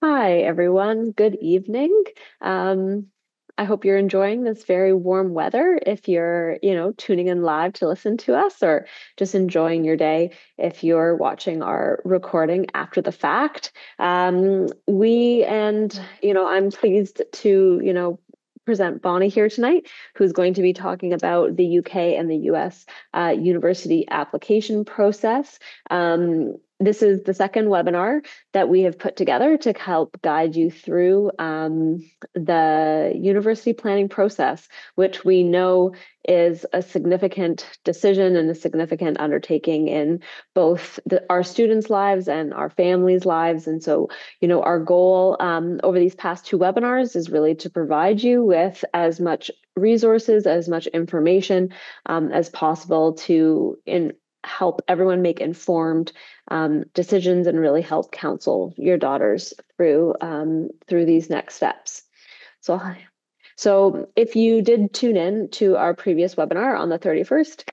Hi, everyone. Good evening. Um, I hope you're enjoying this very warm weather if you're, tuning in live to listen to us, or just enjoying your day if you're watching our recording after the fact. I'm pleased to, present Bonnie here tonight, who's going to be talking about the UK and the US university application process. This is the second webinar that we have put together to help guide you through the university planning process, which we know is a significant decision and a significant undertaking in both our students' lives and our families' lives. And so, our goal over these past two webinars is really to provide you with as much resources, as much information as possible to help everyone make informed decisions and really help counsel your daughters through these next steps. So, so if you did tune in to our previous webinar on the 31st,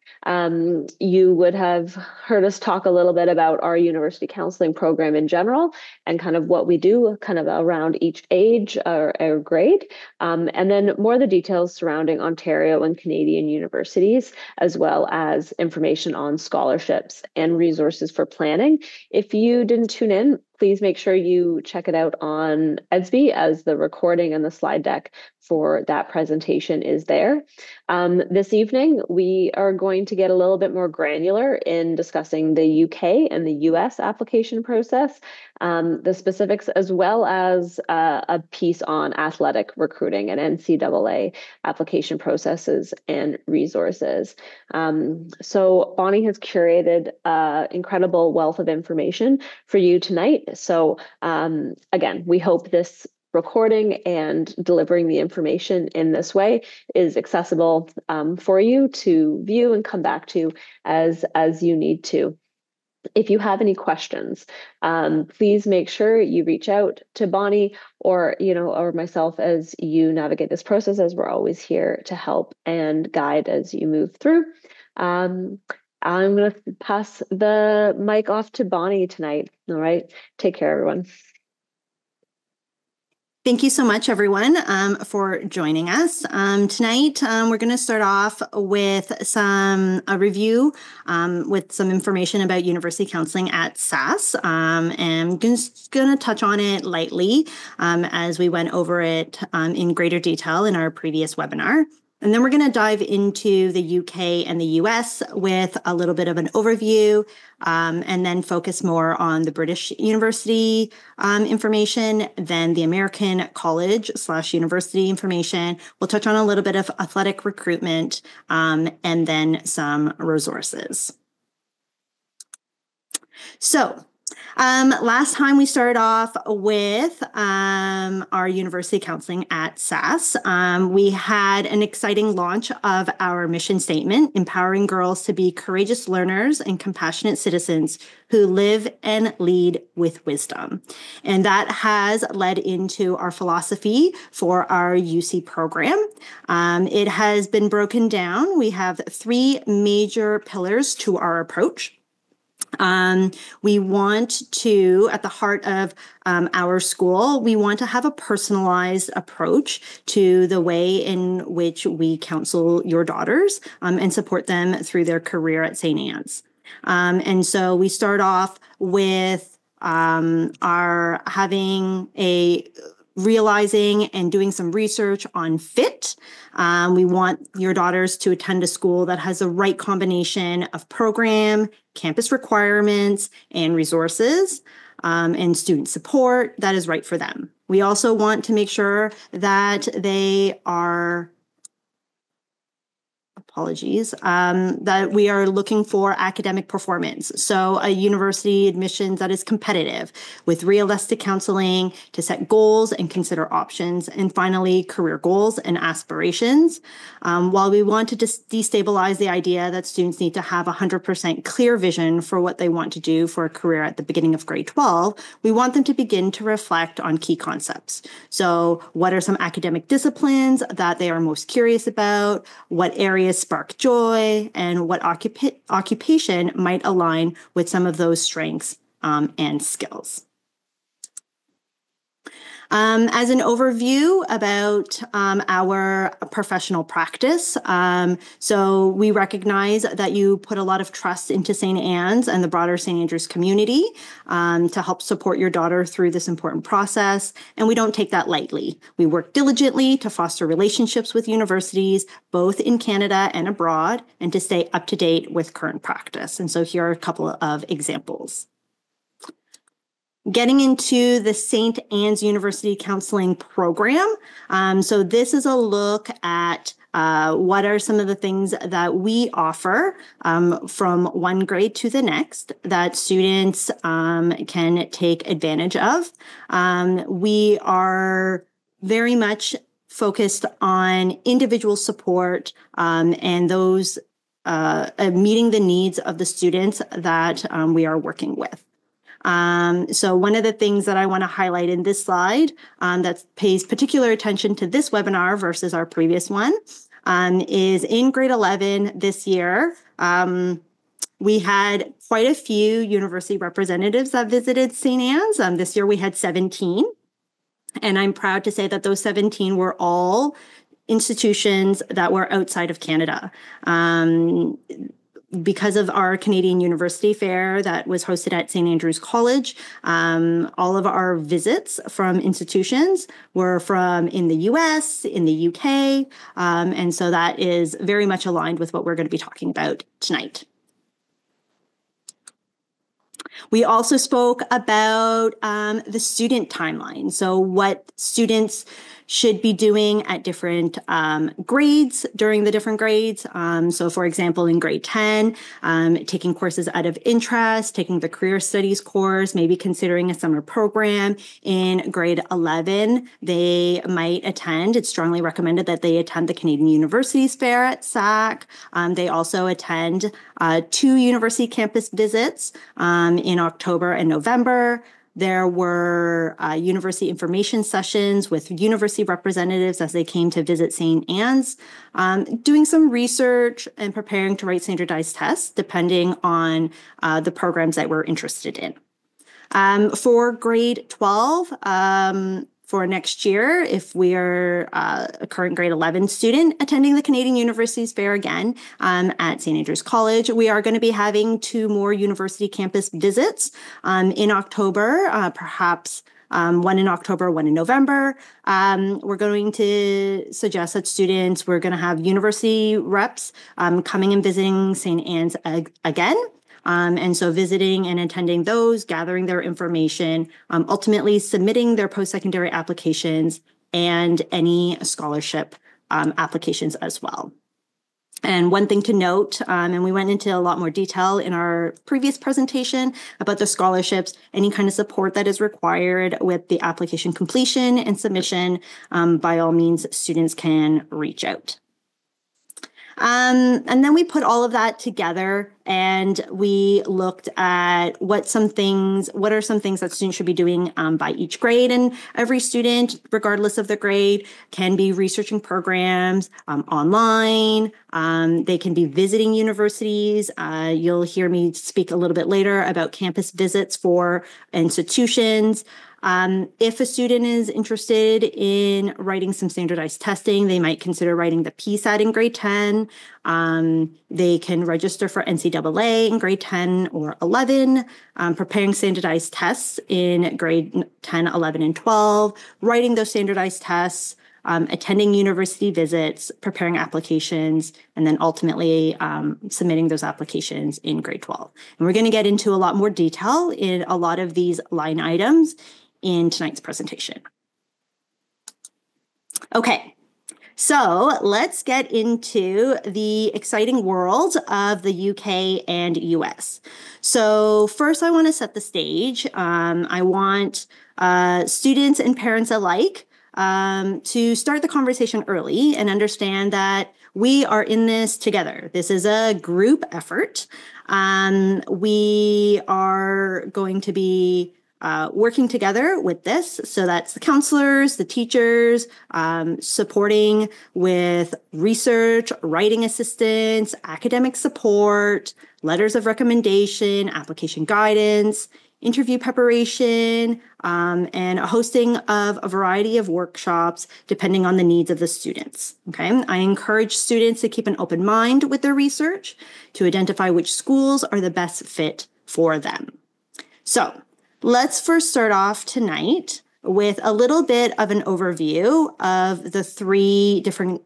you would have heard us talk a little bit about our university counseling program in general and kind of what we do kind of around each age or grade, and then more of the details surrounding Ontario and Canadian universities, as well as information on scholarships and resources for planning. If you didn't tune in, please make sure you check it out on Edsby, as the recording and the slide deck for that presentation is there. This evening, we are going to get a little bit more granular in discussing the UK and the US application process, the specifics, as well as a piece on athletic recruiting and NCAA application processes and resources. So Bonnie has curated an incredible wealth of information for you tonight. So again, we hope this recording and delivering the information in this way is accessible for you to view and come back to as you need to. If you have any questions, please make sure you reach out to Bonnie or myself as you navigate this process, as we're always here to help and guide as you move through. I'm going to pass the mic off to Bonnie tonight. All right. Take care, everyone. Thank you so much, everyone, for joining us. Tonight, we're going to start off with a review with some information about university counseling at SAS. And I'm just going to touch on it lightly as we went over it in greater detail in our previous webinar. And then we're going to dive into the UK and the US with a little bit of an overview, and then focus more on the British university information, then the American college/university information. We'll touch on a little bit of athletic recruitment, and then some resources. So, last time we started off with our university counseling at SAS. We had an exciting launch of our mission statement, empowering girls to be courageous learners and compassionate citizens who live and lead with wisdom. And that has led into our philosophy for our UC program. It has been broken down. We have three major pillars to our approach. We want to, at the heart of our school, we want to have a personalized approach to the way in which we counsel your daughters and support them through their career at St. Anne's. And so we start off with our realizing and doing some research on fit. We want your daughters to attend a school that has the right combination of program, campus requirements, and resources, and student support that is right for them. We also want to make sure that they are that we are looking for academic performance. So a university admissions that is competitive with realistic counseling to set goals and consider options. And finally, career goals and aspirations. While we want to destabilize the idea that students need to have 100% clear vision for what they want to do for a career at the beginning of grade 12, we want them to begin to reflect on key concepts. So what are some academic disciplines that they are most curious about? What areas spark joy, and what occupation might align with some of those strengths and skills. As an overview about our professional practice, so we recognize that you put a lot of trust into St. Anne's and the broader St. Andrews community to help support your daughter through this important process, and we don't take that lightly. We work diligently to foster relationships with universities, both in Canada and abroad, and to stay up to date with current practice. And so here are a couple of examples. Getting into the St. Anne's University Counseling Program. So this is a look at what are some of the things that we offer from one grade to the next that students can take advantage of. We are very much focused on individual support and those meeting the needs of the students that we are working with. So one of the things that I want to highlight in this slide that pays particular attention to this webinar versus our previous one is in grade 11 this year. We had quite a few university representatives that visited St. Anne's. This year we had 17. And I'm proud to say that those 17 were all institutions that were outside of Canada. Because of our Canadian University Fair that was hosted at St. Andrews College, all of our visits from institutions were from in the US, in the UK, and so that is very much aligned with what we're going to be talking about tonight. We also spoke about the student timeline, so what students should be doing at different grades during the different grades. So for example, in grade 10, taking courses out of interest, taking the career studies course, maybe considering a summer program. In grade 11, they might attend, it's strongly recommended that they attend the Canadian Universities Fair at SAC. They also attend 2 university campus visits in October and November. There were university information sessions with university representatives as they came to visit St. Anne's, doing some research and preparing to write standardized tests depending on the programs that we're interested in. For grade 12, for next year, if we are a current grade 11 student attending the Canadian Universities Fair again at St. Andrews College, we are going to be having 2 more university campus visits in October, perhaps one in October, one in November. We're going to suggest that students, we're going to have university reps coming and visiting St. Anne's again. And so visiting and attending those, gathering their information, ultimately submitting their post-secondary applications and any scholarship applications as well. And one thing to note, and we went into a lot more detail in our previous presentation about the scholarships, any kind of support that is required with the application completion and submission, by all means, students can reach out. And then we put all of that together and we looked at what are some things that students should be doing by each grade. And every student, regardless of the grade, can be researching programs online. They can be visiting universities. You'll hear me speak a little bit later about campus visits for institutions. If a student is interested in writing some standardized testing, they might consider writing the PSAT in grade 10. They can register for NCAA in grade 10 or 11, preparing standardized tests in grade 10, 11, and 12, writing those standardized tests, attending university visits, preparing applications, and then ultimately submitting those applications in grade 12. And we're going to get into a lot more detail in a lot of these line items in tonight's presentation. Okay, so let's get into the exciting world of the UK and US. So first I want to set the stage. I want students and parents alike to start the conversation early and understand that we are in this together. This is a group effort. We are going to be working together with this. So that's the counselors, the teachers, supporting with research, writing assistance, academic support, letters of recommendation, application guidance, interview preparation, and a hosting of a variety of workshops depending on the needs of the students. Okay, I encourage students to keep an open mind with their research to identify which schools are the best fit for them. So let's first start off tonight with a little bit of an overview of the three different,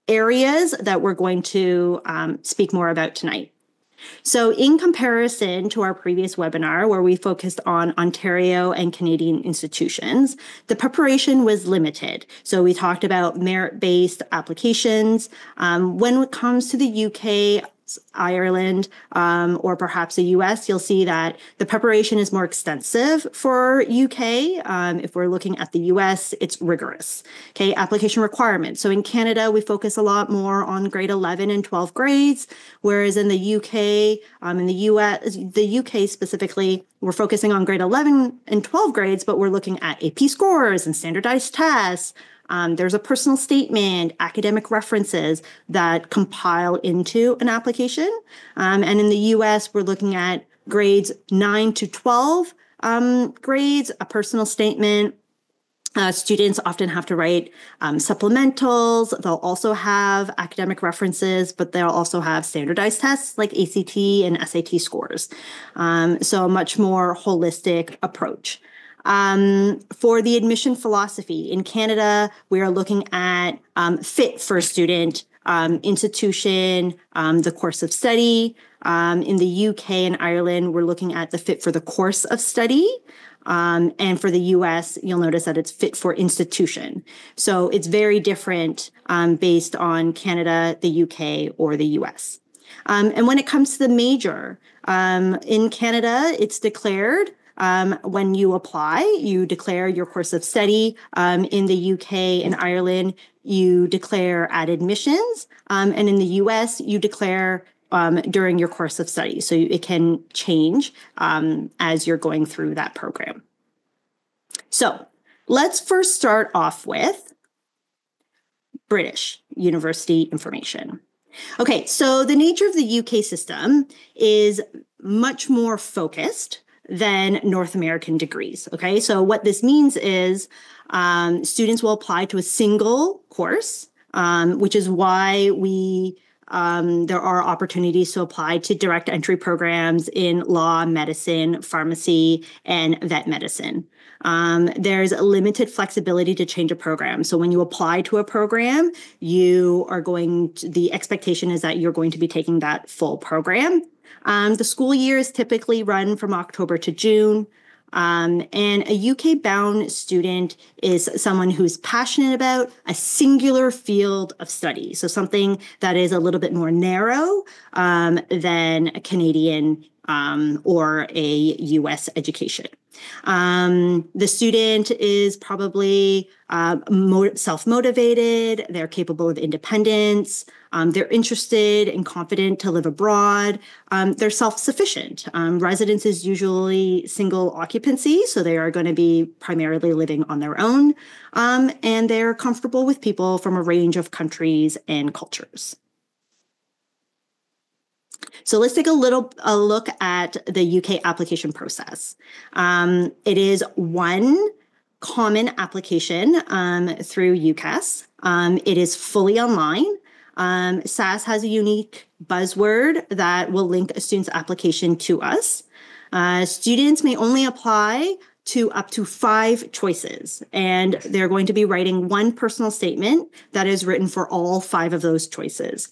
areas that we're going to speak more about tonight. So in comparison to our previous webinar, where we focused on Ontario and Canadian institutions, the preparation was limited. So we talked about merit-based applications. When it comes to the UK, Ireland, or perhaps the US, you'll see that the preparation is more extensive for UK. If we're looking at the US, it's rigorous. Okay, application requirements. So in Canada, we focus a lot more on grade 11 and 12 grades, whereas in the UK, in the US, the UK specifically, we're focusing on grade 11 and 12 grades, but we're looking at AP scores and standardized tests. There's a personal statement, academic references that compile into an application. And in the US, we're looking at grades 9 to 12 grades, a personal statement. Students often have to write supplementals. They'll also have academic references, but they'll also have standardized tests like ACT and SAT scores. So a much more holistic approach. For the admission philosophy in Canada, we are looking at fit for student, institution, the course of study. In the UK and Ireland, we're looking at the fit for the course of study. And for the US, you'll notice that it's fit for institution. So it's very different based on Canada, the UK, or the US. And when it comes to the major, in Canada, it's declared. When you apply, you declare your course of study. In the UK and Ireland, you declare at admissions. And in the US, you declare during your course of study. So it can change as you're going through that program. So let's first start off with British university information. Okay, so the nature of the UK system is much more focused than North American degrees. Okay, so what this means is students will apply to a single course, which is why there are opportunities to apply to direct entry programs in law, medicine, pharmacy, and vet medicine. There's a limited flexibility to change a program. So when you apply to a program, the expectation is that you're going to be taking that full program. The school year is typically run from October to June. And a UK-bound student is someone who's passionate about a singular field of study. So something that is a little bit more narrow than a Canadian or a US education. The student is probably self-motivated, they're capable of independence, they're interested and confident to live abroad, they're self-sufficient. Residence is usually single occupancy, so they are going to be primarily living on their own, and they're comfortable with people from a range of countries and cultures. So let's take a look at the UK application process. It is one common application through UCAS. It is fully online. SAS has a unique buzzword that will link a student's application to us. Students may only apply to up to 5 choices, and they're going to be writing one personal statement that is written for all 5 of those choices.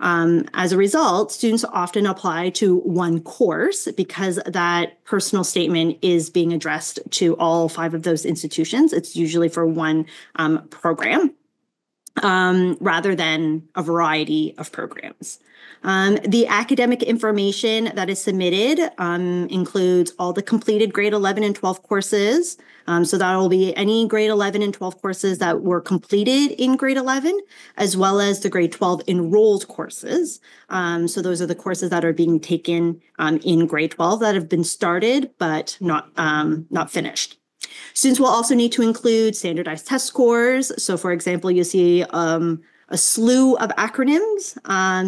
As a result, students often apply to one course because that personal statement is being addressed to all 5 of those institutions. It's usually for one program rather than a variety of programs. The academic information that is submitted includes all the completed grade 11 and 12 courses. So that will be any grade 11 and 12 courses that were completed in grade 11, as well as the grade 12 enrolled courses. So those are the courses that are being taken in grade 12 that have been started, but not finished. Students will also need to include standardized test scores. So for example, you see a slew of acronyms.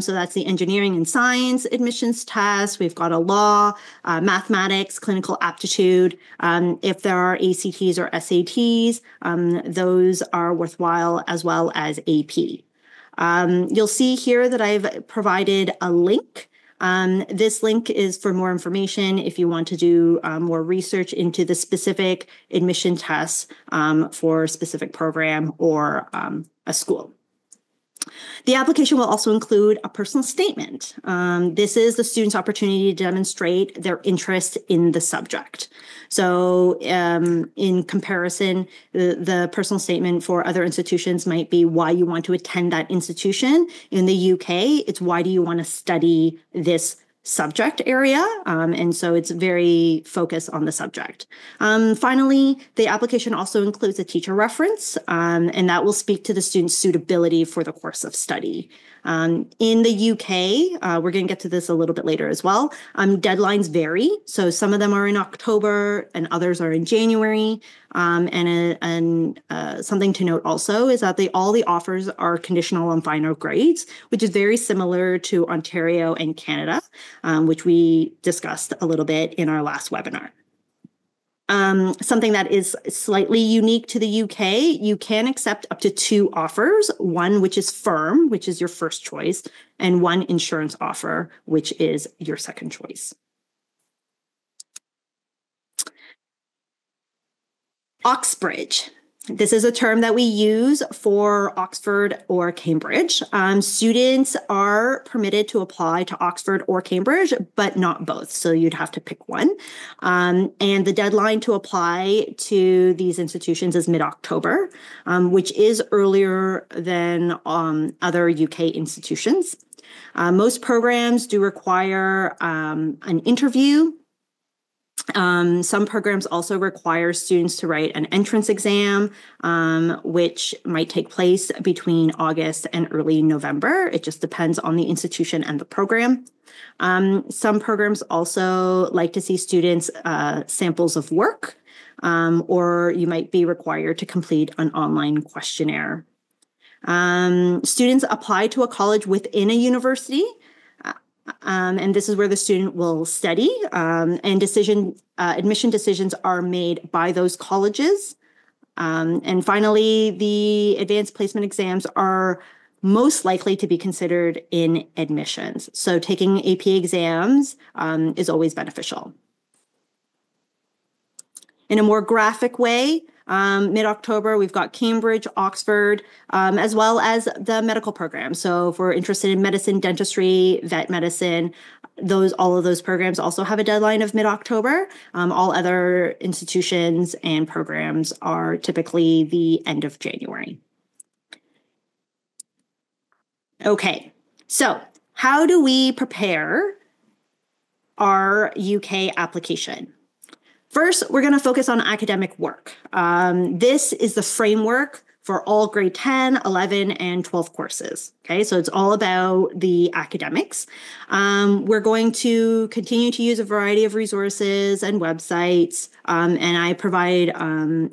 So that's the engineering and science admissions test. We've got a law, mathematics, clinical aptitude. If there are ACTs or SATs, those are worthwhile, as well as AP. You'll see here that I've provided a link. This link is for more information if you want to do more research into the specific admission tests for a specific program or a school. The application will also include a personal statement. This is the student's opportunity to demonstrate their interest in the subject. So in comparison, the personal statement for other institutions might be why you want to attend that institution. In the UK, it's why do you want to study this subject area, and so it's very focused on the subject. Finally, the application also includes a teacher reference, and that will speak to the student's suitability for the course of study. In the UK, we're going to get to this a little bit later as well. Deadlines vary, so some of them are in October and others are in January. And something to note also is that all the offers are conditional on final grades, which is very similar to Ontario and Canada, which we discussed a little bit in our last webinar. Something that is slightly unique to the UK, you can accept up to 2 offers, one which is firm, which is your first choice, and one insurance offer, which is your second choice. Oxbridge. This is a term that we use for Oxford or Cambridge. Students are permitted to apply to Oxford or Cambridge, but not both. So you'd have to pick one. And the deadline to apply to these institutions is mid-October, which is earlier than other UK institutions. Most programs do require an interview. Some programs also require students to write an entrance exam, which might take place between August and early November. It just depends on the institution and the program. Some programs also like to see students samples of work, or you might be required to complete an online questionnaire. Students apply to a college within a university. And this is where the student will study, and admission decisions are made by those colleges. And finally, the advanced placement exams are most likely to be considered in admissions. So taking AP exams is always beneficial. In a more graphic way, mid-October, we've got Cambridge, Oxford, as well as the medical program. So if we're interested in medicine, dentistry, vet medicine, all of those programs also have a deadline of mid-October. All other institutions and programs are typically the end of January. Okay, so how do we prepare our UK application? First, we're going to focus on academic work. This is the framework for all grade 10, 11, and 12 courses. Okay, so it's all about the academics. We're going to continue to use a variety of resources and websites, and I provide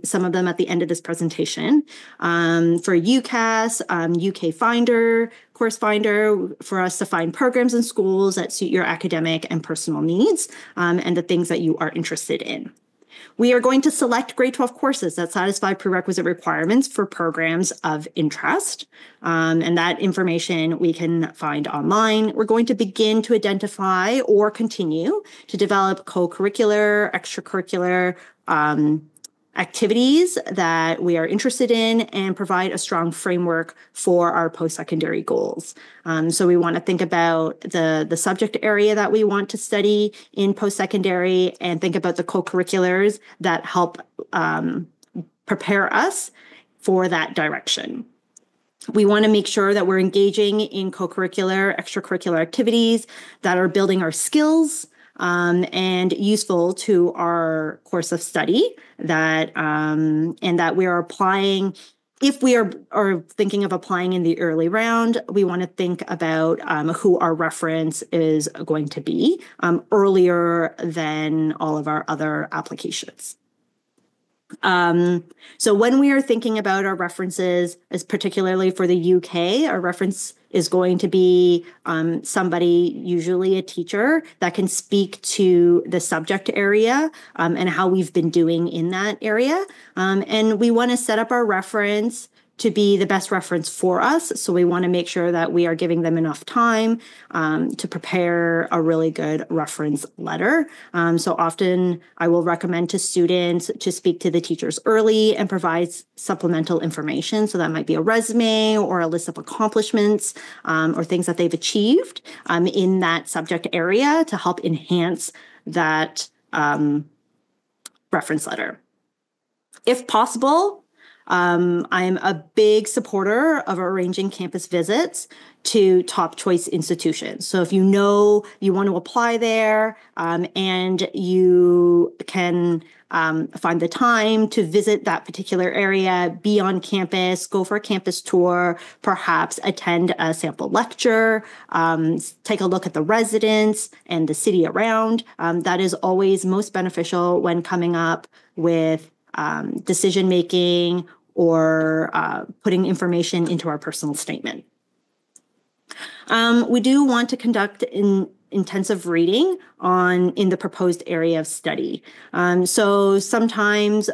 some of them at the end of this presentation. For UCAS, UK Finder, Course Finder, for us to find programs and schools that suit your academic and personal needs, and the things that you are interested in. We are going to select grade 12 courses that satisfy prerequisite requirements for programs of interest. And that information we can find online. We're going to begin to identify or continue to develop co-curricular, extracurricular activities that we are interested in and provide a strong framework for our post-secondary goals. So we want to think about the subject area that we want to study in post-secondary and think about the co-curriculars that help prepare us for that direction. We want to make sure that we're engaging in co-curricular, extracurricular activities that are building our skills, and useful to our course of study, that and that we are applying. If we are thinking of applying in the early round, we want to think about who our reference is going to be earlier than all of our other applications. So when we are thinking about our references, as particularly for the UK, our reference is going to be somebody, usually a teacher, that can speak to the subject area and how we've been doing in that area. And we want to set up our reference to be the best reference for us. So we want to make sure that we are giving them enough time to prepare a really good reference letter. So often I will recommend to students to speak to the teachers early and provide supplemental information. So that might be a resume or a list of accomplishments or things that they've achieved in that subject area to help enhance that reference letter. If possible, I'm a big supporter of arranging campus visits to top choice institutions. So if you know you want to apply there and you can find the time to visit that particular area, be on campus, go for a campus tour, perhaps attend a sample lecture, take a look at the residents and the city around, that is always most beneficial when coming up with decision making or putting information into our personal statement. We do want to conduct intensive reading in the proposed area of study. So sometimes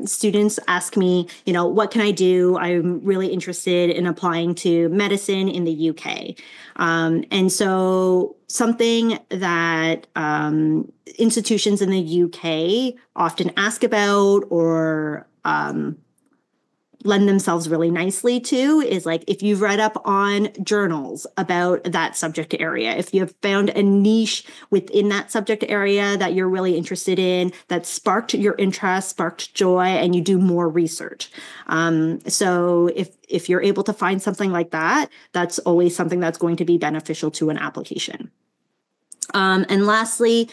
students ask me, what can I do? I'm really interested in applying to medicine in the UK. And so something that institutions in the UK often ask about or lend themselves really nicely to is like if you've read up on journals about that subject area, if you have found a niche within that subject area that you're really interested in, that sparked your interest, sparked joy, and you do more research. So if you're able to find something like that, that's always something that's going to be beneficial to an application. And lastly,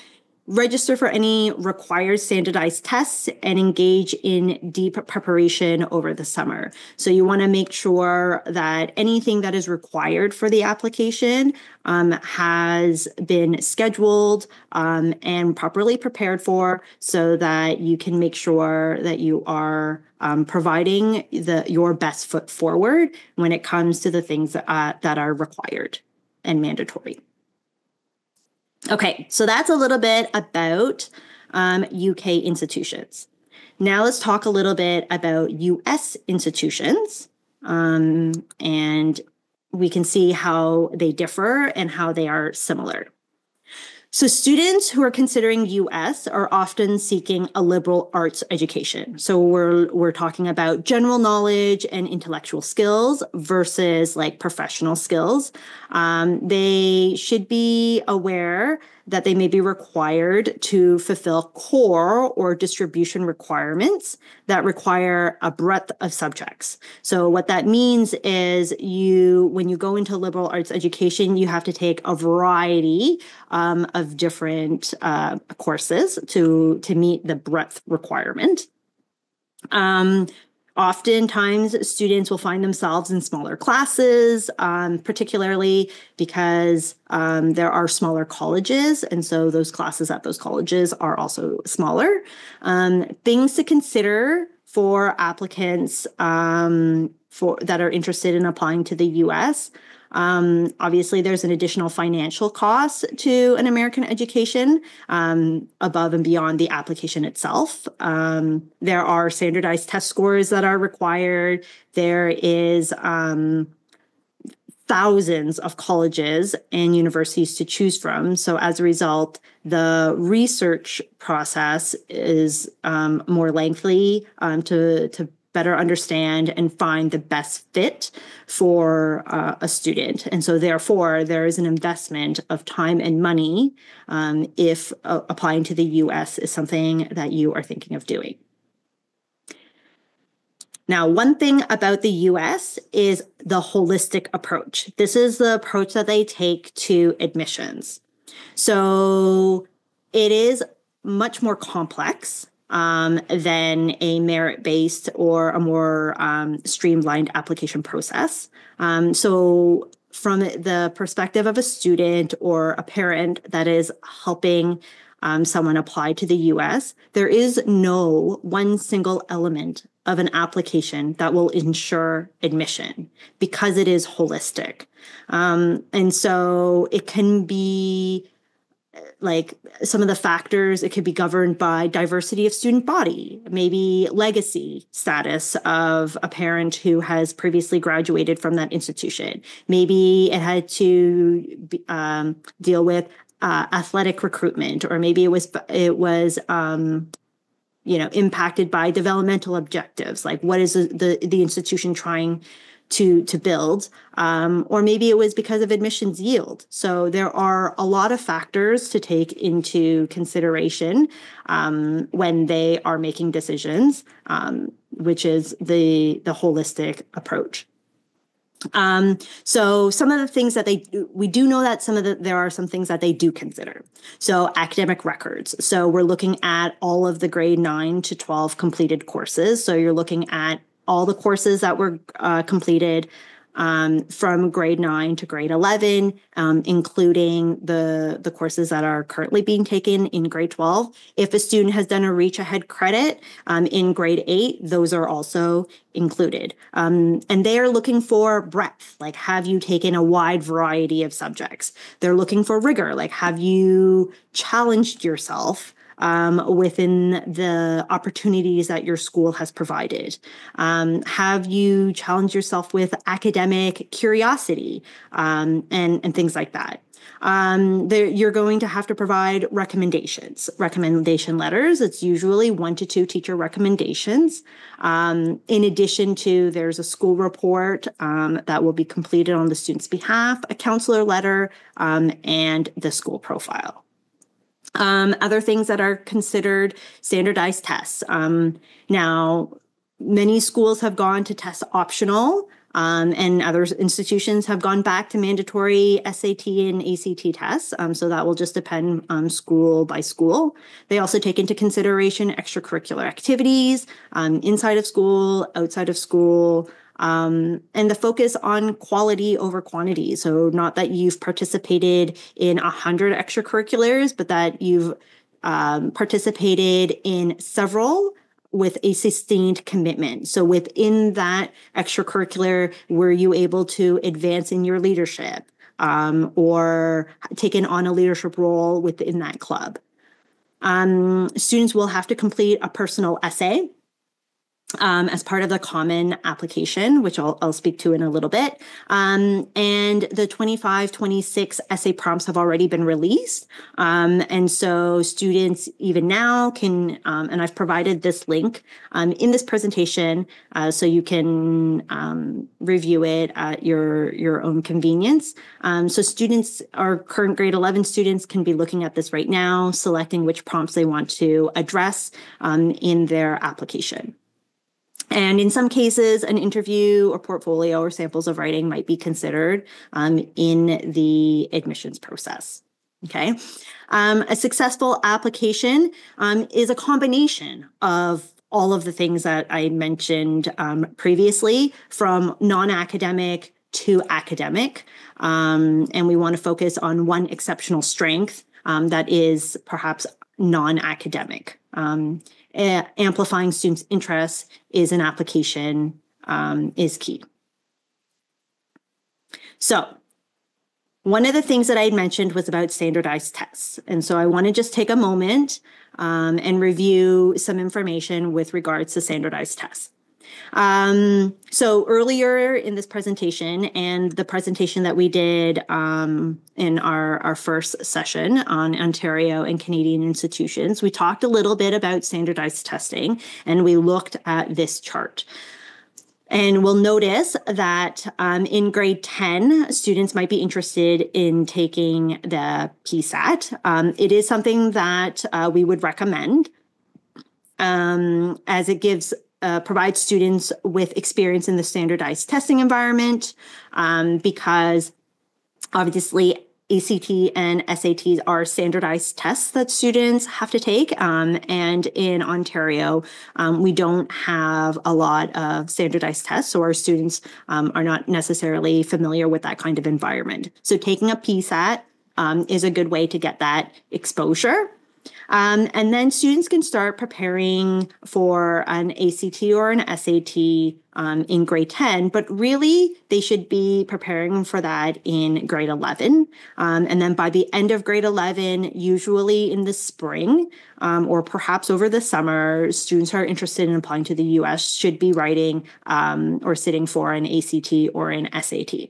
register for any required standardized tests and engage in deep preparation over the summer. So you want to make sure that anything that is required for the application has been scheduled and properly prepared for so that you can make sure that you are providing your best foot forward when it comes to the things that are required and mandatory. Okay, so that's a little bit about UK institutions. Now let's talk a little bit about US institutions, and we can see how they differ and how they are similar. So students who are considering US are often seeking a liberal arts education. So we're talking about general knowledge and intellectual skills versus like professional skills. They should be aware that they may be required to fulfill core or distribution requirements that require a breadth of subjects. So what that means is when you go into liberal arts education, you have to take a variety of different courses to meet the breadth requirement. Oftentimes, students will find themselves in smaller classes, particularly because there are smaller colleges, and so those classes at those colleges are also smaller. Things to consider for applicants that are interested in applying to the U.S. Obviously, there's an additional financial cost to an American education above and beyond the application itself. There are standardized test scores that are required. There is thousands of colleges and universities to choose from. So as a result, the research process is more lengthy to better understand and find the best fit for a student. And so therefore, there is an investment of time and money if applying to the US is something that you are thinking of doing. Now, one thing about the US is the holistic approach. This is the approach that they take to admissions. So it is much more complex than a merit-based or a more streamlined application process. So from the perspective of a student or a parent that is helping someone applied to the US, there is no one single element of an application that will ensure admission because it is holistic. And so it can be like some of the factors, it could be governed by diversity of student body, maybe legacy status of a parent who has previously graduated from that institution. Maybe it had to deal with athletic recruitment, or maybe it was impacted by developmental objectives, like what is the institution trying to build, or maybe it was because of admissions yield. So there are a lot of factors to take into consideration when they are making decisions, which is the holistic approach. So some of the things that we do know that there are some things that they do consider. So academic records. So we're looking at all of the grade 9 to 12 completed courses. So you're looking at all the courses that were completed from grade 9 to grade 11, including the courses that are currently being taken in grade 12. If a student has done a reach ahead credit in grade 8, those are also included. And they are looking for breadth, like have you taken a wide variety of subjects? They're looking for rigor, like have you challenged yourself within the opportunities that your school has provided? Have you challenged yourself with academic curiosity and things like that? You're going to have to provide recommendation letters. It's usually 1 to 2 teacher recommendations. In addition to, there's a school report that will be completed on the student's behalf, a counselor letter, and the school profile. Other things that are considered standardized tests. Now, many schools have gone to test optional, and other institutions have gone back to mandatory SAT and ACT tests. So that will just depend school by school. They also take into consideration extracurricular activities inside of school, outside of school, and the focus on quality over quantity. So not that you've participated in 100 extracurriculars, but that you've participated in several with a sustained commitment. So within that extracurricular, were you able to advance in your leadership or taken on a leadership role within that club? Students will have to complete a personal essay as part of the common application, which I'll speak to in a little bit. And the 25-26 essay prompts have already been released. And so students even now can, and I've provided this link in this presentation so you can review it at your own convenience. So students, our current grade 11 students, can be looking at this right now, selecting which prompts they want to address in their application. And in some cases, an interview or portfolio or samples of writing might be considered in the admissions process. Okay. A successful application is a combination of all of the things that I mentioned previously, from non-academic to academic. And we want to focus on one exceptional strength that is perhaps non-academic. Amplifying students' interest is an application is key. So one of the things that I had mentioned was about standardized tests. And so I want to just take a moment and review some information with regards to standardized tests. So earlier in this presentation and the presentation that we did in our first session on Ontario and Canadian institutions, we talked a little bit about standardized testing, and we looked at this chart. And we'll notice that in grade 10, students might be interested in taking the PSAT. It is something that we would recommend as it provides students with experience in the standardized testing environment, because obviously ACT and SATs are standardized tests that students have to take. And in Ontario, we don't have a lot of standardized tests, so our students are not necessarily familiar with that kind of environment. So taking a PSAT is a good way to get that exposure. And then students can start preparing for an ACT or an SAT in grade 10, but really they should be preparing for that in grade 11. And then by the end of grade 11, usually in the spring or perhaps over the summer, students who are interested in applying to the US should be writing or sitting for an ACT or an SAT.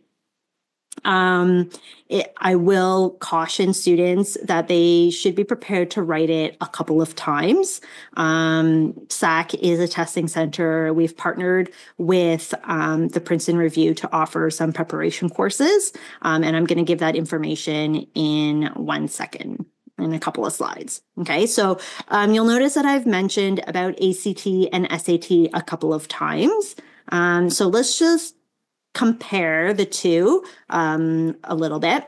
I will caution students that they should be prepared to write it a couple of times. SAC is a testing center. We've partnered with the Princeton Review to offer some preparation courses, and I'm going to give that information in 1 second. In a couple of slides. Okay, so you'll notice that I've mentioned about ACT and SAT a couple of times. So let's just compare the two a little bit.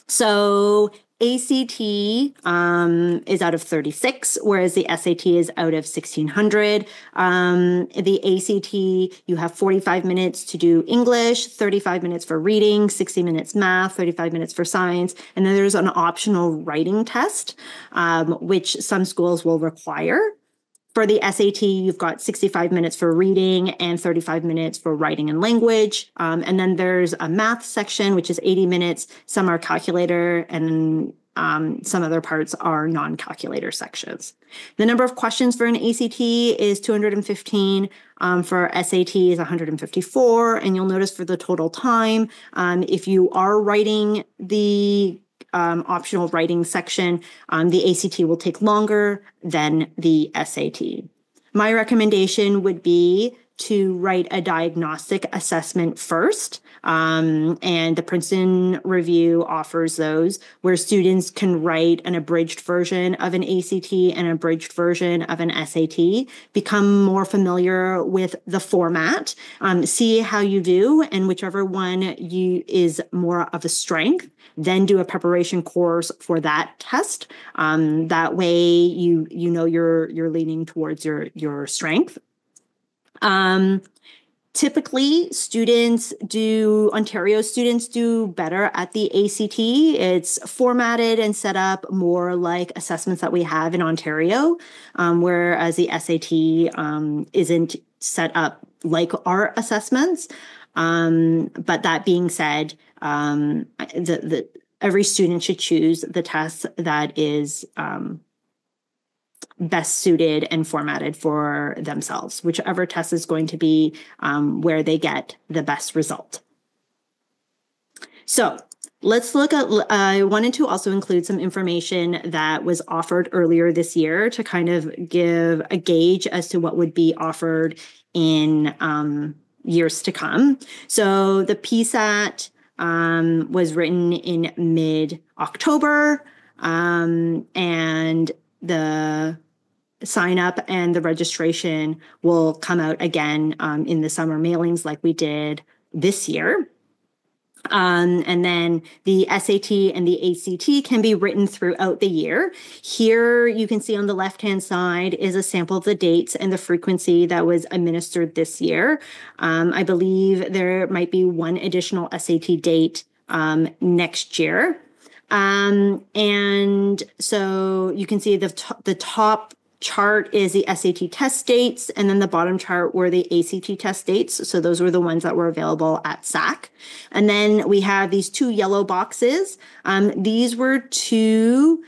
So ACT is out of 36, whereas the SAT is out of 1,600. The ACT, you have 45 minutes to do English, 35 minutes for reading, 60 minutes math, 35 minutes for science, and then there's an optional writing test, which some schools will require. For the SAT, you've got 65 minutes for reading and 35 minutes for writing and language. And then there's a math section, which is 80 minutes. Some are calculator and some other parts are non-calculator sections. The number of questions for an ACT is 215. For SAT is 154. And you'll notice for the total time, if you are writing the optional writing section, the ACT will take longer than the SAT. My recommendation would be to write a diagnostic assessment first. And the Princeton Review offers those where students can write an abridged version of an ACT and an abridged version of an SAT, become more familiar with the format, see how you do, and whichever one is more of a strength, then do a preparation course for that test. That way you know you're leaning towards your strength. Typically, Ontario students do better at the ACT. It's formatted and set up more like assessments that we have in Ontario, whereas the SAT isn't set up like our assessments. But that being said, every student should choose the test that is best suited and formatted for themselves, whichever test is going to be where they get the best result. So let's look at, I wanted to also include some information that was offered earlier this year to kind of give a gauge as to what would be offered in years to come. So the PSAT was written in mid-October, and the sign up and the registration will come out again in the summer mailings like we did this year. And then the SAT and the ACT can be written throughout the year. Here you can see on the left-hand side is a sample of the dates and the frequency that was administered this year. I believe there might be one additional SAT date next year. And so you can see the top chart is the SAT test dates, and then the bottom chart were the ACT test dates. So those were the ones that were available at SAC. And then we have these two yellow boxes. These were two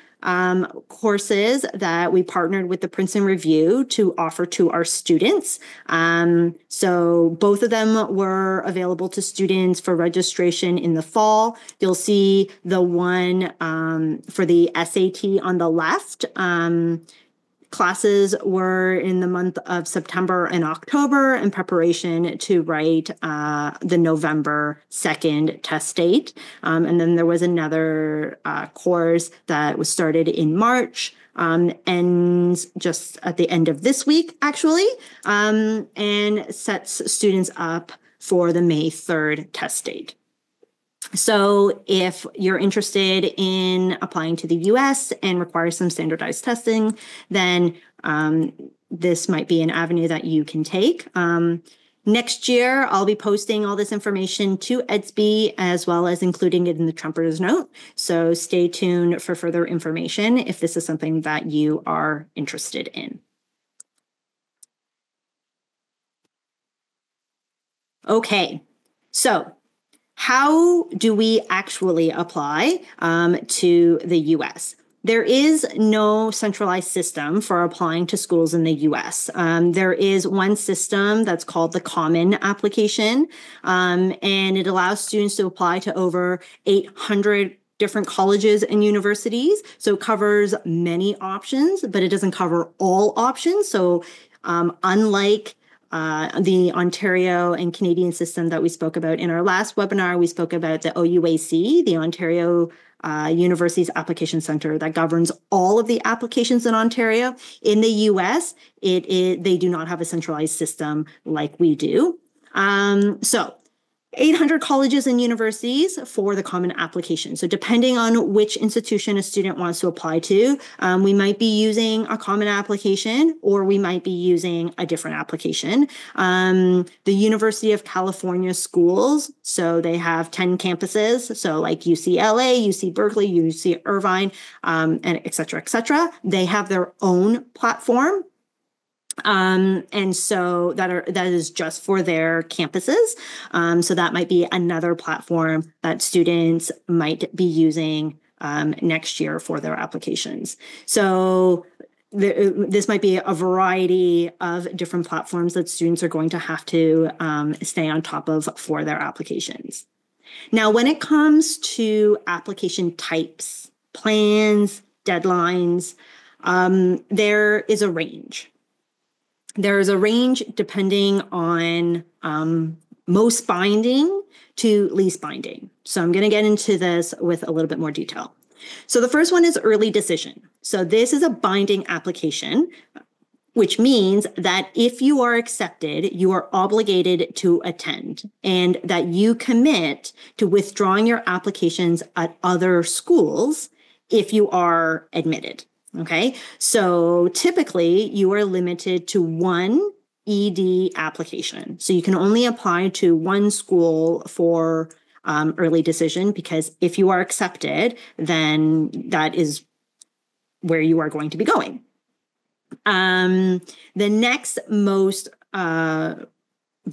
courses that we partnered with the Princeton Review to offer to our students. So both of them were available to students for registration in the fall. You'll see the one for the SAT on the left. Classes were in the month of September and October in preparation to write the November 2nd test date. And then there was another course that was started in March, ends just at the end of this week, actually, and sets students up for the May 3rd test date. So if you're interested in applying to the US and require some standardized testing, then this might be an avenue that you can take. Next year, I'll be posting all this information to EDSB as well as including it in the Trumpeter's Note. So stay tuned for further information if this is something that you are interested in. Okay, so how do we actually apply to the US? There is no centralized system for applying to schools in the US. There is one system that's called the Common Application, and it allows students to apply to over 800 different colleges and universities. So it covers many options, but it doesn't cover all options. So unlike the Ontario and Canadian system that we spoke about in our last webinar, we spoke about the OUAC, the Ontario Universities Application Center, that governs all of the applications in Ontario. In the US, they do not have a centralized system like we do. So 800 colleges and universities for the Common Application. So depending on which institution a student wants to apply to, we might be using a Common Application or we might be using a different application. The University of California schools, so they have 10 campuses, so like UCLA, UC Berkeley, UC Irvine, and et cetera, they have their own platform. And so that is just for their campuses. So that might be another platform that students might be using next year for their applications. So this might be a variety of different platforms that students are going to have to stay on top of for their applications. Now, when it comes to application types, plans, deadlines, there is a range. There's a range depending on most binding to least binding. So I'm going to get into this with a little bit more detail. So the first one is early decision. So this is a binding application, which means that if you are accepted, you are obligated to attend and that you commit to withdrawing your applications at other schools if you are admitted. Okay, so typically you are limited to one ED application. So you can only apply to one school for early decision, because if you are accepted, then that is where you are going to be going. The next most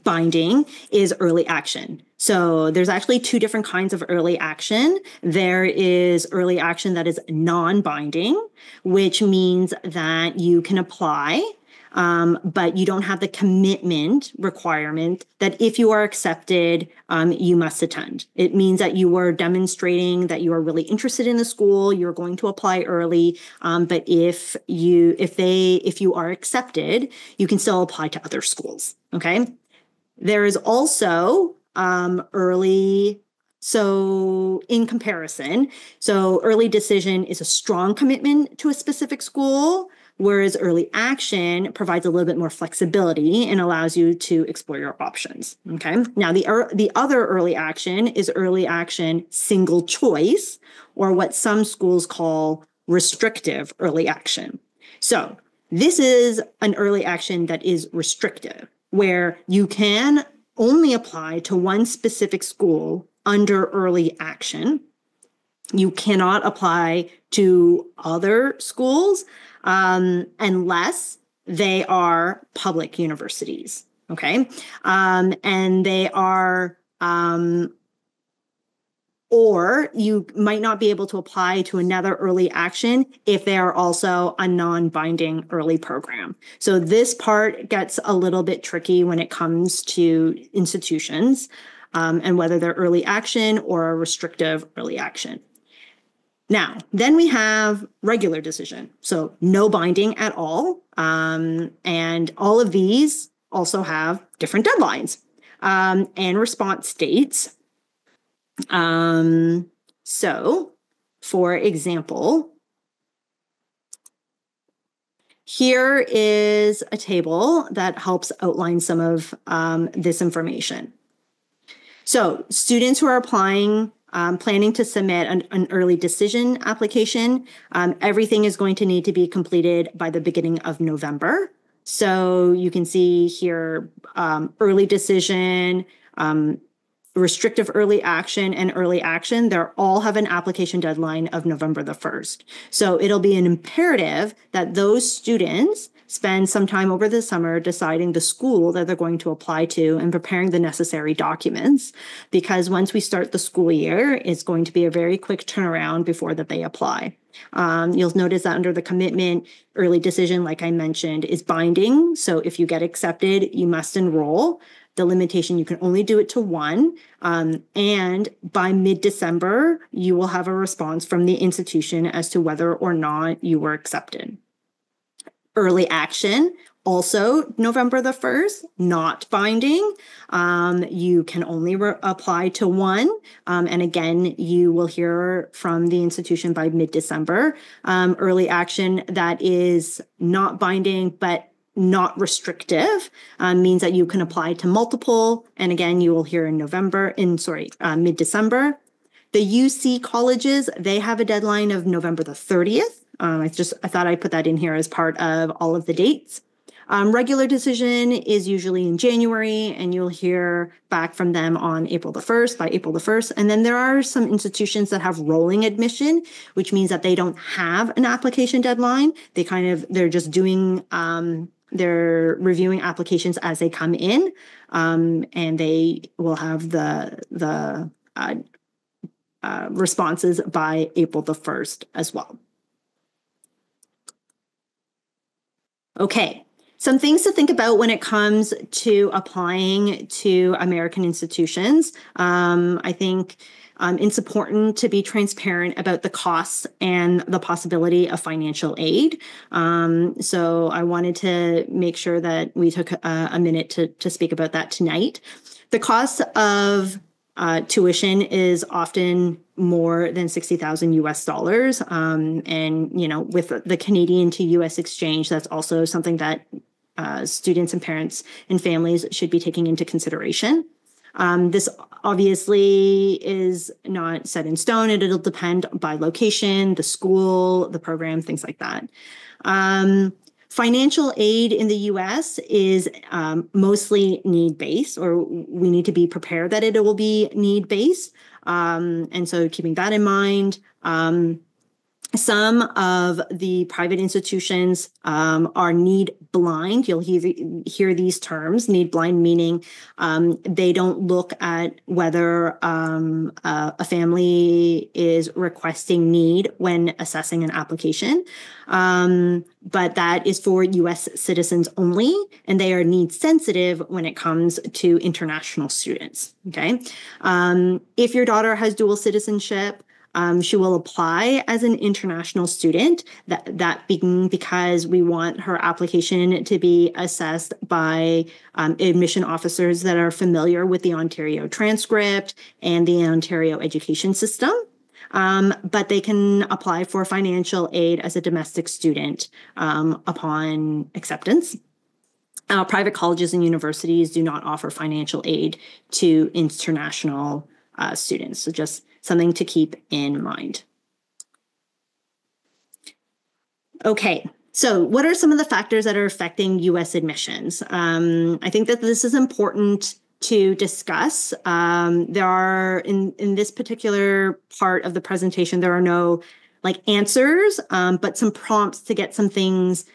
binding is early action. So there's actually two different kinds of early action. There is early action that is non-binding, which means that you can apply, but you don't have the commitment requirement that if you are accepted, you must attend. It means that you are demonstrating that you are really interested in the school, you're going to apply early, but if you are accepted, you can still apply to other schools, okay? There is also early, so in comparison, so early decision is a strong commitment to a specific school, whereas early action provides a little bit more flexibility and allows you to explore your options, okay? Now, the other early action is early action single choice, or what some schools call restrictive early action. So this is an early action that is restrictive, where you can only apply to one specific school under early action. You cannot apply to other schools unless they are public universities, okay? And they are, or you might not be able to apply to another early action if they are also a non-binding early program. So this part gets a little bit tricky when it comes to institutions and whether they're early action or a restrictive early action. Now, then we have regular decision. So no binding at all. And all of these also have different deadlines and response dates. So, for example, here is a table that helps outline some of this information. So, students who are applying, planning to submit an early decision application, everything is going to need to be completed by the beginning of November. So you can see here early decision, restrictive early action, and early action. They all have an application deadline of November the 1st. So it'll be an imperative that those students spend some time over the summer deciding the school that they're going to apply to and preparing the necessary documents, because once we start the school year, it's going to be a very quick turnaround before that they apply. You'll notice that under the commitment, early decision, like I mentioned, is binding. So if you get accepted, you must enroll. The limitation, you can only do it to one. And by mid-December, you will have a response from the institution as to whether or not you were accepted. Early action, also November the 1st, not binding. You can only apply to one. And again, you will hear from the institution by mid-December. Early action that is not binding, but not restrictive, means that you can apply to multiple. And again, you will hear in mid-December. The UC colleges, they have a deadline of November the 30th. I thought I'd put that in here as part of all of the dates. Regular decision is usually in January, and you'll hear back from them on April the 1st, by April the 1st. And then there are some institutions that have rolling admission, which means that they don't have an application deadline. They're just doing, they're reviewing applications as they come in, and they will have the responses by April the 1st as well. Okay, some things to think about when it comes to applying to American institutions. I think it's important to be transparent about the costs and the possibility of financial aid. So I wanted to make sure that we took a minute to speak about that tonight. The cost of tuition is often more than 60,000 US dollars. And, with the Canadian to US exchange, that's also something that students and parents and families should be taking into consideration. This obviously is not set in stone, and it'll depend by location, the school, the program, things like that. Financial aid in the US is mostly need-based, or we need to be prepared that it will be need-based. And so keeping that in mind, some of the private institutions are need blind. You'll hear these terms, need blind, meaning they don't look at whether a family is requesting need when assessing an application. But that is for US citizens only, and they are need sensitive when it comes to international students, okay? If your daughter has dual citizenship, she will apply as an international student, that being because we want her application to be assessed by admission officers that are familiar with the Ontario transcript and the Ontario education system. But they can apply for financial aid as a domestic student upon acceptance. Private colleges and universities do not offer financial aid to international students. So just something to keep in mind. Okay, so what are some of the factors that are affecting US admissions? I think that this is important to discuss. There are, in this particular part of the presentation, there are no answers, but some prompts to get some things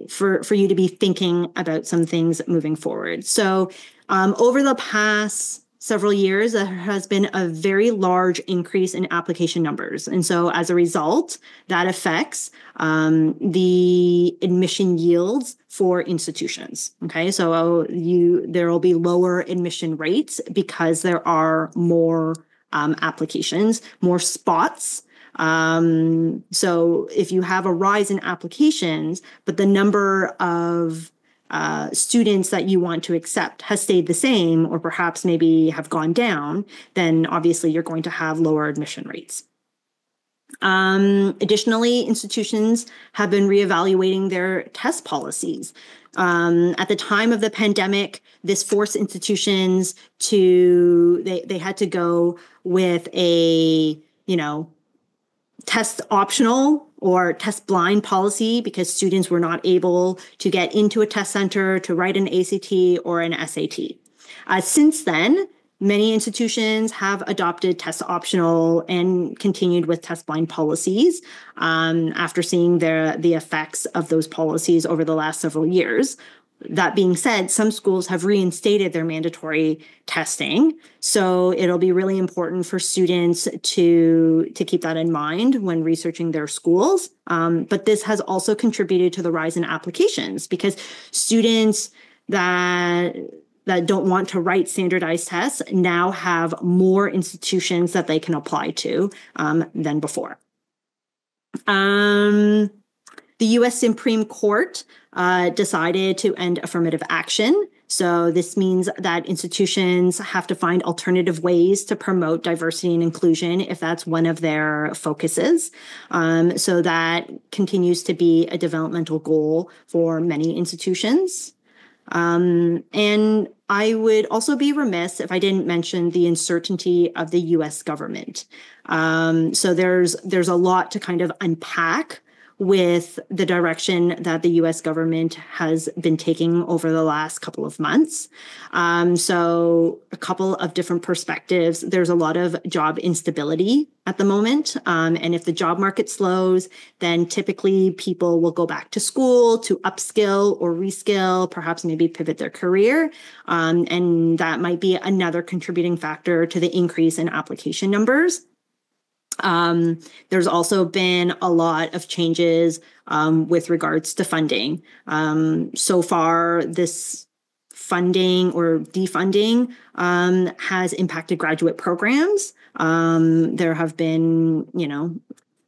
for you to be thinking about some things moving forward. So over the past several years, there has been a very large increase in application numbers. And so as a result, that affects the admission yields for institutions. Okay, so there will be lower admission rates because there are more applications, more spots. So if you have a rise in applications, but the number of students that you want to accept has stayed the same, or perhaps maybe have gone down, then obviously you're going to have lower admission rates. Additionally, institutions have been reevaluating their test policies. At the time of the pandemic, this forced institutions they had to go with a, test optional or test blind policy because students were not able to get into a test center to write an ACT or an SAT. Since then, many institutions have adopted test optional and continued with test blind policies after seeing the effects of those policies over the last several years. That being said, some schools have reinstated their mandatory testing. So it'll be really important for students to keep that in mind when researching their schools. But this has also contributed to the rise in applications because students that don't want to write standardized tests now have more institutions that they can apply to than before. The U.S. Supreme Court decided to end affirmative action. So this means that institutions have to find alternative ways to promote diversity and inclusion if that's one of their focuses. So that continues to be a developmental goal for many institutions. And I would also be remiss if I didn't mention the uncertainty of the U.S. government. So there's a lot to kind of unpack with the direction that the U.S. government has been taking over the last couple of months. So a couple of different perspectives. There's a lot of job instability at the moment. And if the job market slows, then typically people will go back to school to upskill or reskill, perhaps maybe pivot their career. And that might be another contributing factor to the increase in application numbers. There's also been a lot of changes with regards to funding. So far, this funding or defunding has impacted graduate programs. There have been,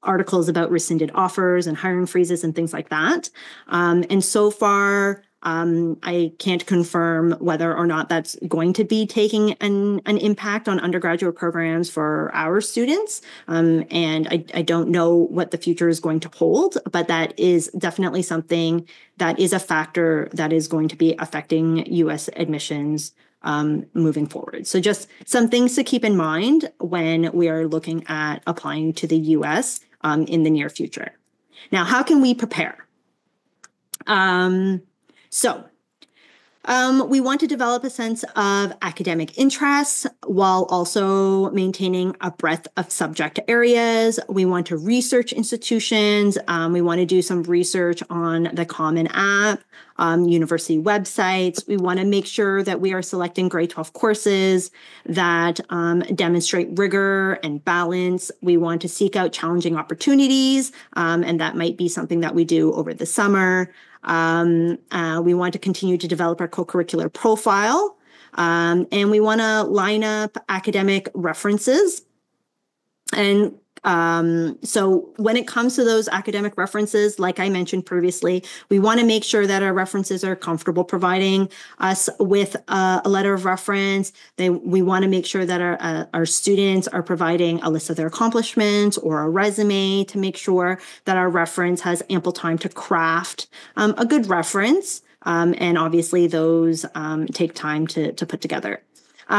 articles about rescinded offers and hiring freezes and things like that. And so far, I can't confirm whether or not that's going to be taking an impact on undergraduate programs for our students. And I don't know what the future is going to hold, but that is definitely something that is a factor that is going to be affecting U.S. admissions moving forward. So just some things to keep in mind when we are looking at applying to the U.S. In the near future. Now, how can we prepare? We want to develop a sense of academic interests while also maintaining a breadth of subject areas. We want to research institutions. We want to do some research on the Common App, university websites. We want to make sure that we are selecting grade 12 courses that demonstrate rigor and balance. We want to seek out challenging opportunities, and that might be something that we do over the summer. We want to continue to develop our co-curricular profile, and we want to line up academic references. And so when it comes to those academic references, like I mentioned previously, we want to make sure that our references are comfortable providing us with a letter of reference. We want to make sure that our students are providing a list of their accomplishments or a resume to make sure that our reference has ample time to craft a good reference. And obviously those take time to put together.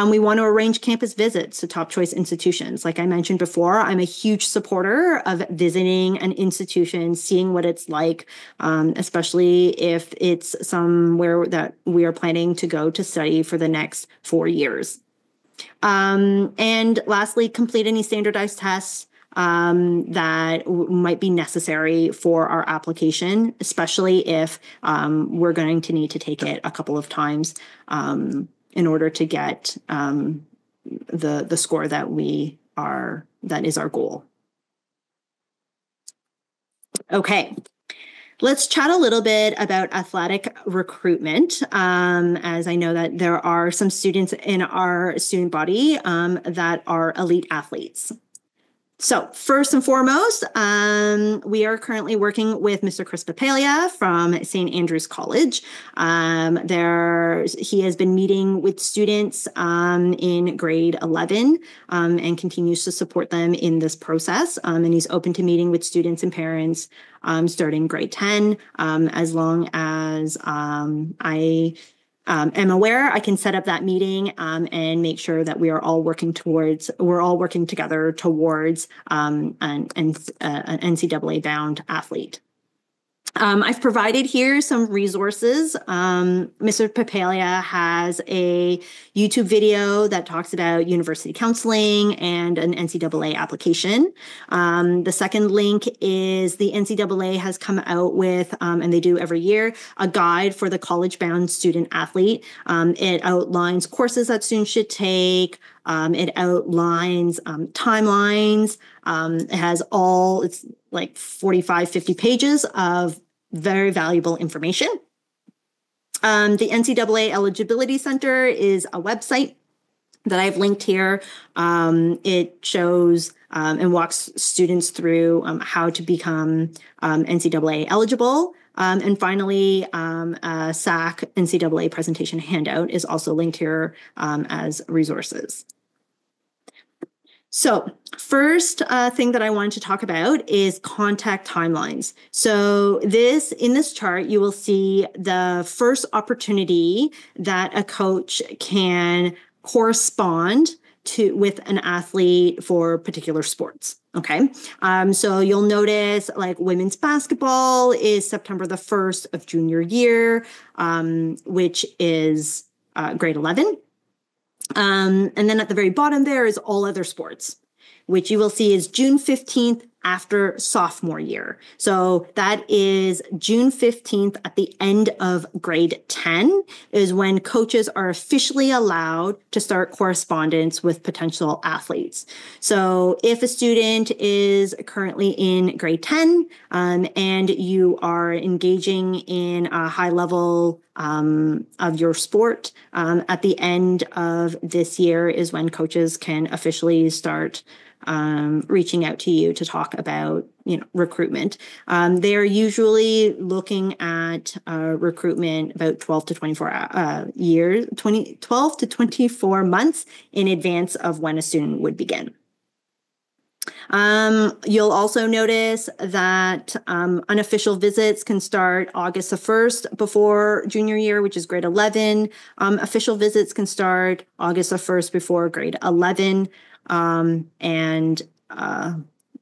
We want to arrange campus visits to top choice institutions. Like I mentioned before, I'm a huge supporter of visiting an institution, seeing what it's like, especially if it's somewhere that we are planning to go to study for the next 4 years. And lastly, complete any standardized tests that might be necessary for our application, especially if we're going to need to take it a couple of times in order to get the score that is our goal. Okay, let's chat a little bit about athletic recruitment, as I know that there are some students in our student body that are elite athletes. So first and foremost, we are currently working with Mr. Chris Papalia from St. Andrews College. He has been meeting with students in grade 11 and continues to support them in this process. And he's open to meeting with students and parents starting grade 10, as long as am aware, I can set up that meeting and make sure that we're all working together towards an NCAA bound athlete. I've provided here some resources. Mr. Papalia has a YouTube video that talks about university counseling and an NCAA application. The second link is the NCAA has come out with, and they do every year, a guide for the college-bound student athlete. It outlines courses that students should take. It outlines timelines. It's like 45, 50 pages of very valuable information. The NCAA Eligibility Center is a website that I've linked here. It shows and walks students through how to become NCAA eligible. And finally, a SAC NCAA presentation handout is also linked here as resources. So first thing that I wanted to talk about is contact timelines. So in this chart, you will see the first opportunity that a coach can correspond with an athlete for particular sports. Okay. So you'll notice like women's basketball is September the 1st of junior year, which is grade 11. And then at the very bottom there is all other sports, which you will see is June 15th after sophomore year. So that is June 15th at the end of grade 10 is when coaches are officially allowed to start correspondence with potential athletes. So if a student is currently in grade 10 and you are engaging in a high level of your sport, at the end of this year is when coaches can officially start reaching out to you to talk about, recruitment. They are usually looking at recruitment about 12 to 24 months in advance of when a student would begin. You'll also notice that unofficial visits can start August the 1st before junior year, which is grade 11. Official visits can start August the 1st before grade 11.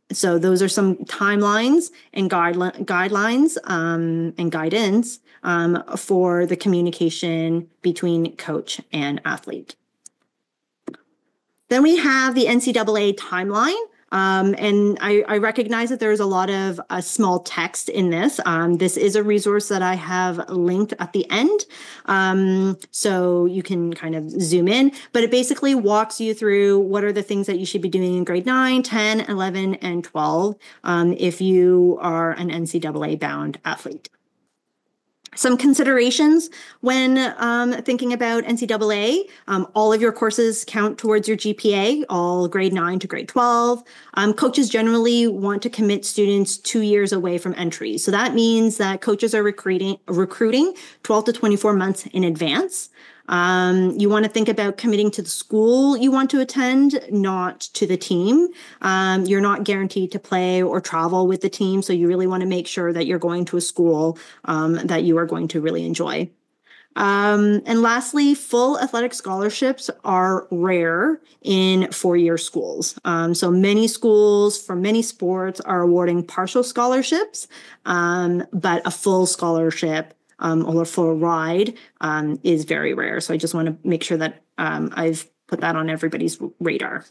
So those are some timelines and guidelines and guidance for the communication between coach and athlete. Then we have the NCAA timeline. And I recognize that there's a lot of small text in this. This is a resource that I have linked at the end. So you can kind of zoom in, but it basically walks you through what are the things that you should be doing in grade 9, 10, 11, and 12 if you are an NCAA bound athlete. Some considerations when thinking about NCAA, all of your courses count towards your GPA, all grade 9 to grade 12. Coaches generally want to commit students 2 years away from entry. So that means that coaches are recruiting 12 to 24 months in advance. You want to think about committing to the school you want to attend, not to the team. You're not guaranteed to play or travel with the team, so you really want to make sure that you're going to a school that you are going to really enjoy. And lastly, full athletic scholarships are rare in four-year schools. So many schools from many sports are awarding partial scholarships, but a full scholarship or full ride is very rare. So I just want to make sure that I've put that on everybody's radar.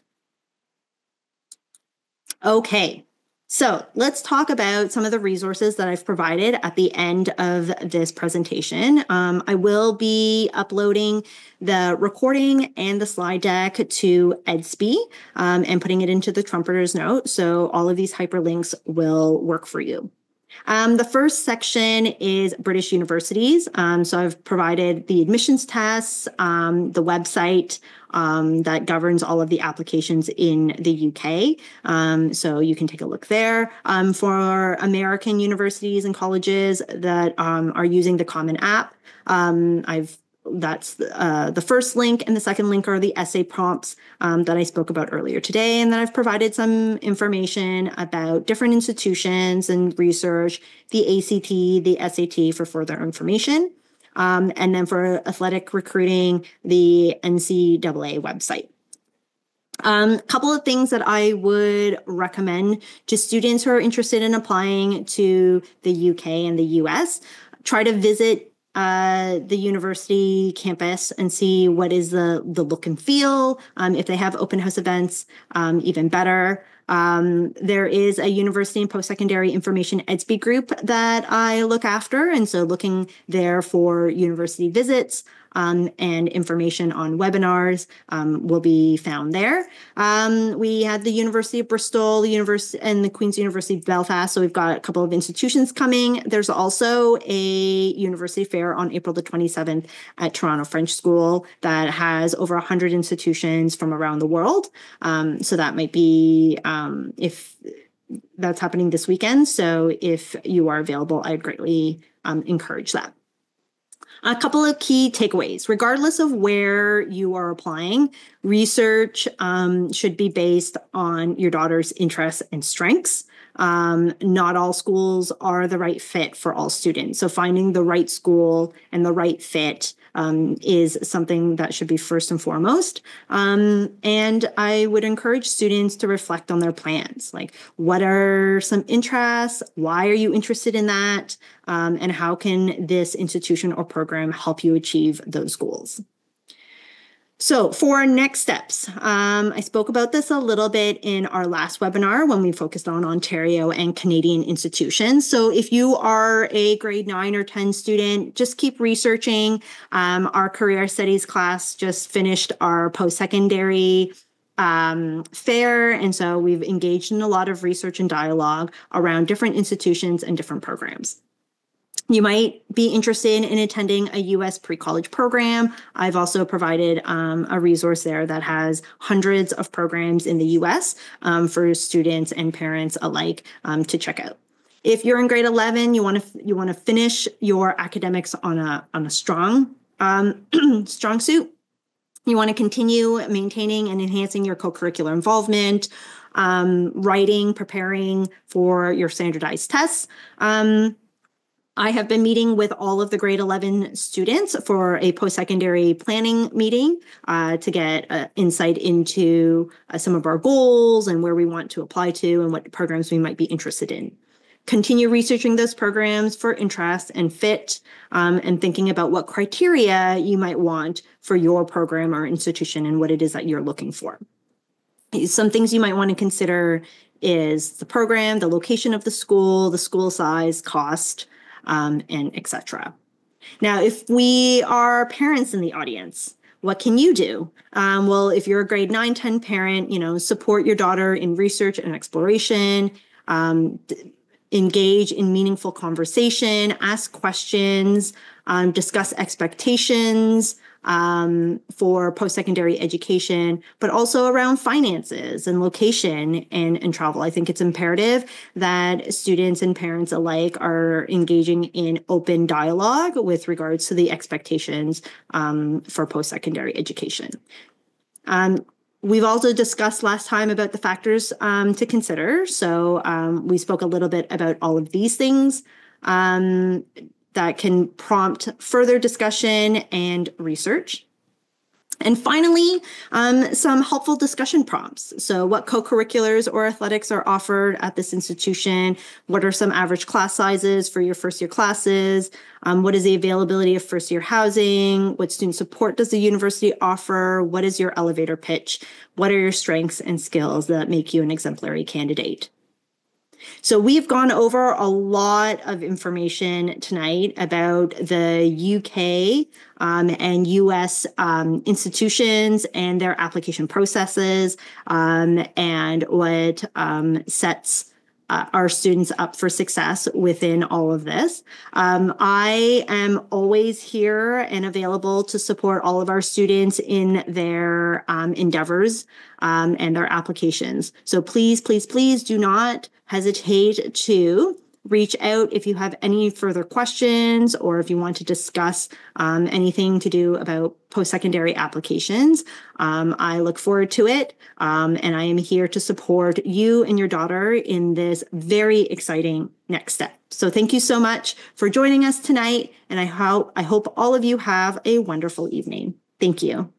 Okay, so let's talk about some of the resources that I've provided at the end of this presentation. I will be uploading the recording and the slide deck to Edsby and putting it into the Trumpeter's Note. So all of these hyperlinks will work for you. The first section is British universities. So I've provided the admissions tests, the website that governs all of the applications in the UK. So you can take a look there. For American universities and colleges that are using the Common App, that's the first link, and the second link are the essay prompts that I spoke about earlier today. And then I've provided some information about different institutions and research, the ACT, the SAT for further information. And then for athletic recruiting, the NCAA website. A couple of things that I would recommend to students who are interested in applying to the UK and the US. Try to visit the university campus and see what is the look and feel. If they have open house events, even better. There is a university and post-secondary information EDSB group that I look after. And so looking there for university visits, and information on webinars will be found there. We had the University of Bristol, the University and the Queen's University of Belfast. So we've got a couple of institutions coming. There's also a university fair on April the 27th at Toronto French School that has over 100 institutions from around the world. So that might be if that's happening this weekend. So if you are available, I'd greatly encourage that. A couple of key takeaways. Regardless of where you are applying, research should be based on your daughter's interests and strengths. Not all schools are the right fit for all students. So finding the right school and the right fit is something that should be first and foremost. And I would encourage students to reflect on their plans. Like, what are some interests? Why are you interested in that? And how can this institution or program help you achieve those goals? So for our next steps, I spoke about this a little bit in our last webinar when we focused on Ontario and Canadian institutions. So if you are a grade 9 or 10 student, just keep researching. Our career studies class just finished our post-secondary fair. And so we've engaged in a lot of research and dialogue around different institutions and different programs. You might be interested in attending a U.S. pre-college program. I've also provided a resource there that has hundreds of programs in the U.S. For students and parents alike to check out. If you're in grade 11, you want to finish your academics on a strong strong suit. You want to continue maintaining and enhancing your co-curricular involvement, writing, preparing for your standardized tests. I have been meeting with all of the grade 11 students for a post-secondary planning meeting to get insight into some of our goals and where we want to apply to and what programs we might be interested in. Continue researching those programs for interest and fit, and thinking about what criteria you might want for your program or institution and what it is that you're looking for. Some things you might want to consider is the program, the location of the school size, cost, and etc. Now, if we are parents in the audience, what can you do? Well, if you're a grade 9, 10 parent, support your daughter in research and exploration, engage in meaningful conversation, ask questions, discuss expectations for post-secondary education, but also around finances and location and travel. I think it's imperative that students and parents alike are engaging in open dialogue with regards to the expectations for post-secondary education. We've also discussed last time about the factors to consider. So we spoke a little bit about all of these things that can prompt further discussion and research. And finally, some helpful discussion prompts. So what co-curriculars or athletics are offered at this institution? What are some average class sizes for your first year classes? What is the availability of first year housing? What student support does the university offer? What is your elevator pitch? What are your strengths and skills that make you an exemplary candidate? So we've gone over a lot of information tonight about the UK and US institutions and their application processes and what sets our students up for success within all of this. I am always here and available to support all of our students in their endeavors and their applications. So please, please, please do not hesitate to reach out if you have any further questions or if you want to discuss anything to do about post-secondary applications. I look forward to it, and I am here to support you and your daughter in this very exciting next step. So thank you so much for joining us tonight, and I hope all of you have a wonderful evening. Thank you.